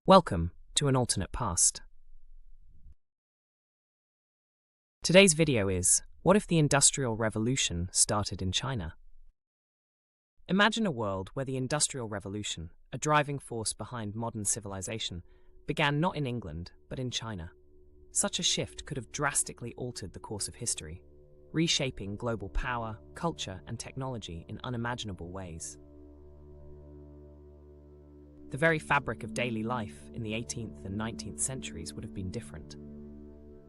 Welcome to an alternate past. Today's video is, what if the Industrial Revolution started in China? Imagine a world where the Industrial Revolution, a driving force behind modern civilization, began not in England, but in China. Such a shift could have drastically altered the course of history, reshaping global power, culture, and technology in unimaginable ways. The very fabric of daily life in the 18th and 19th centuries would have been different.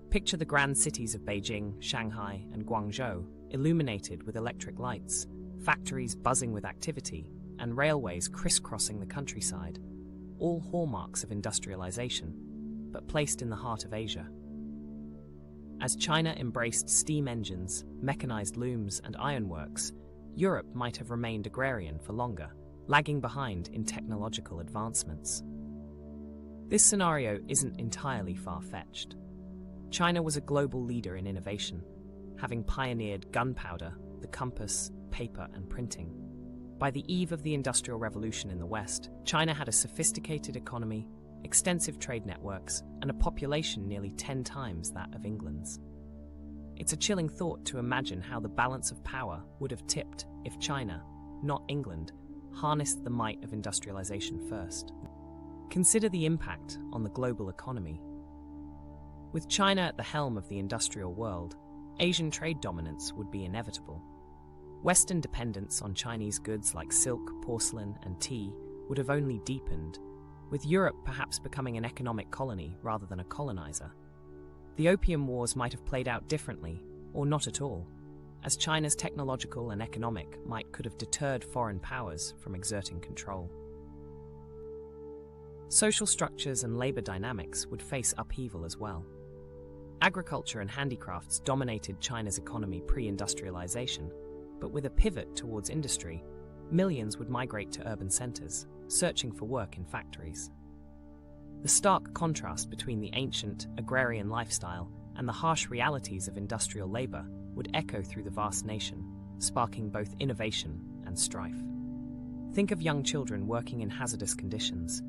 Picture the grand cities of Beijing, Shanghai, and Guangzhou illuminated with electric lights, factories buzzing with activity, and railways crisscrossing the countryside, all hallmarks of industrialization, but placed in the heart of Asia. As China embraced steam engines, mechanized looms, and ironworks, Europe might have remained agrarian for longer, lagging behind in technological advancements. This scenario isn't entirely far-fetched. China was a global leader in innovation, having pioneered gunpowder, the compass, paper, and printing. By the eve of the Industrial Revolution in the West, China had a sophisticated economy, extensive trade networks, and a population nearly 10 times that of England's. It's a chilling thought to imagine how the balance of power would have tipped if China, not England, harnessed the might of industrialization first. Consider the impact on the global economy. With China at the helm of the industrial world, Asian trade dominance would be inevitable. Western dependence on Chinese goods like silk, porcelain, and tea would have only deepened, with Europe perhaps becoming an economic colony rather than a colonizer. The Opium Wars might have played out differently, or not at all, as China's technological and economic might could have deterred foreign powers from exerting control. Social structures and labor dynamics would face upheaval as well. Agriculture and handicrafts dominated China's economy pre-industrialization, but with a pivot towards industry, millions would migrate to urban centers, searching for work in factories. The stark contrast between the ancient, agrarian lifestyle and the harsh realities of industrial labor would echo through the vast nation, sparking both innovation and strife. Think of young children working in hazardous conditions,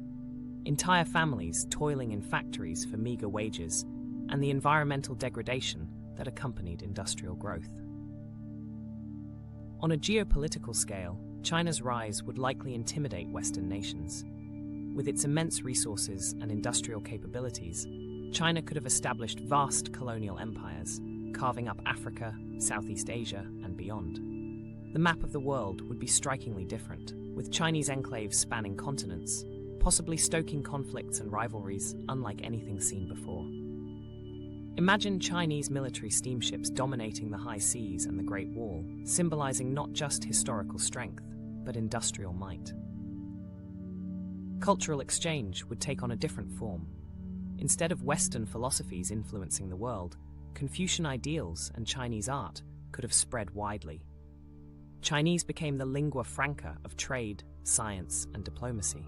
entire families toiling in factories for meager wages, and the environmental degradation that accompanied industrial growth. On a geopolitical scale, China's rise would likely intimidate Western nations. With its immense resources and industrial capabilities, China could have established vast colonial empires, carving up Africa, Southeast Asia, and beyond. The map of the world would be strikingly different, with Chinese enclaves spanning continents, possibly stoking conflicts and rivalries unlike anything seen before. Imagine Chinese military steamships dominating the high seas and the Great Wall, symbolizing not just historical strength, but industrial might. Cultural exchange would take on a different form. Instead of Western philosophies influencing the world, Confucian ideals and Chinese art could have spread widely. Chinese became the lingua franca of trade, science, and diplomacy.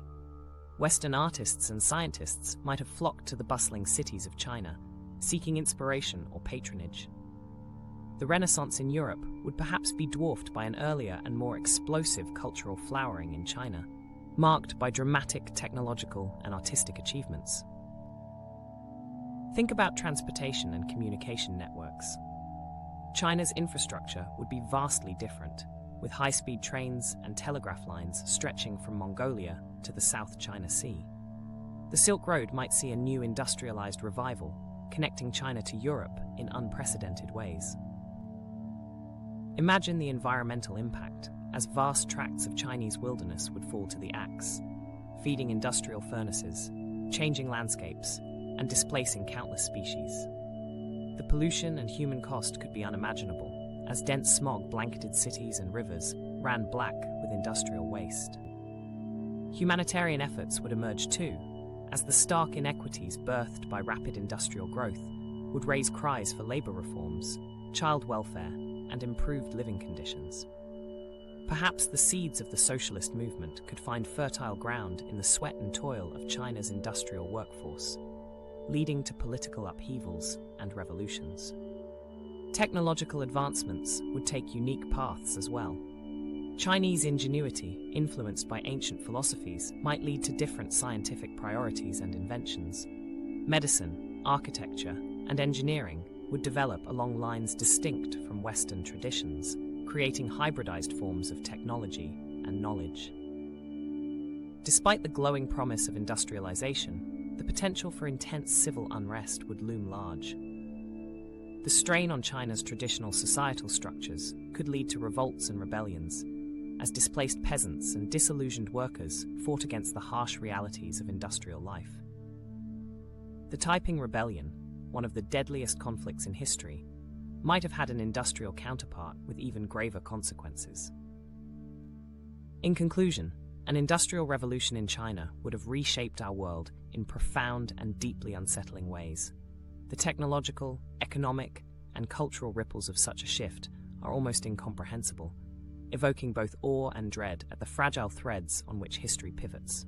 Western artists and scientists might have flocked to the bustling cities of China, seeking inspiration or patronage. The Renaissance in Europe would perhaps be dwarfed by an earlier and more explosive cultural flowering in China, marked by dramatic technological and artistic achievements. Think about transportation and communication networks. China's infrastructure would be vastly different, with high-speed trains and telegraph lines stretching from Mongolia to the South China Sea. The Silk Road might see a new industrialized revival, connecting China to Europe in unprecedented ways. Imagine the environmental impact, as vast tracts of Chinese wilderness would fall to the axe, feeding industrial furnaces, changing landscapes, and displacing countless species. The pollution and human cost could be unimaginable, as dense smog blanketed cities and rivers ran black with industrial waste. Humanitarian efforts would emerge too, as the stark inequities birthed by rapid industrial growth would raise cries for labor reforms, child welfare, and improved living conditions. Perhaps the seeds of the socialist movement could find fertile ground in the sweat and toil of China's industrial workforce, leading to political upheavals and revolutions. Technological advancements would take unique paths as well. Chinese ingenuity, influenced by ancient philosophies, might lead to different scientific priorities and inventions. Medicine, architecture, and engineering would develop along lines distinct from Western traditions, creating hybridized forms of technology and knowledge. Despite the glowing promise of industrialization, the potential for intense civil unrest would loom large. The strain on China's traditional societal structures could lead to revolts and rebellions, as displaced peasants and disillusioned workers fought against the harsh realities of industrial life. The Taiping Rebellion, one of the deadliest conflicts in history, might have had an industrial counterpart with even graver consequences. In conclusion, an industrial revolution in China would have reshaped our world in profound and deeply unsettling ways. The technological, economic, and cultural ripples of such a shift are almost incomprehensible, evoking both awe and dread at the fragile threads on which history pivots.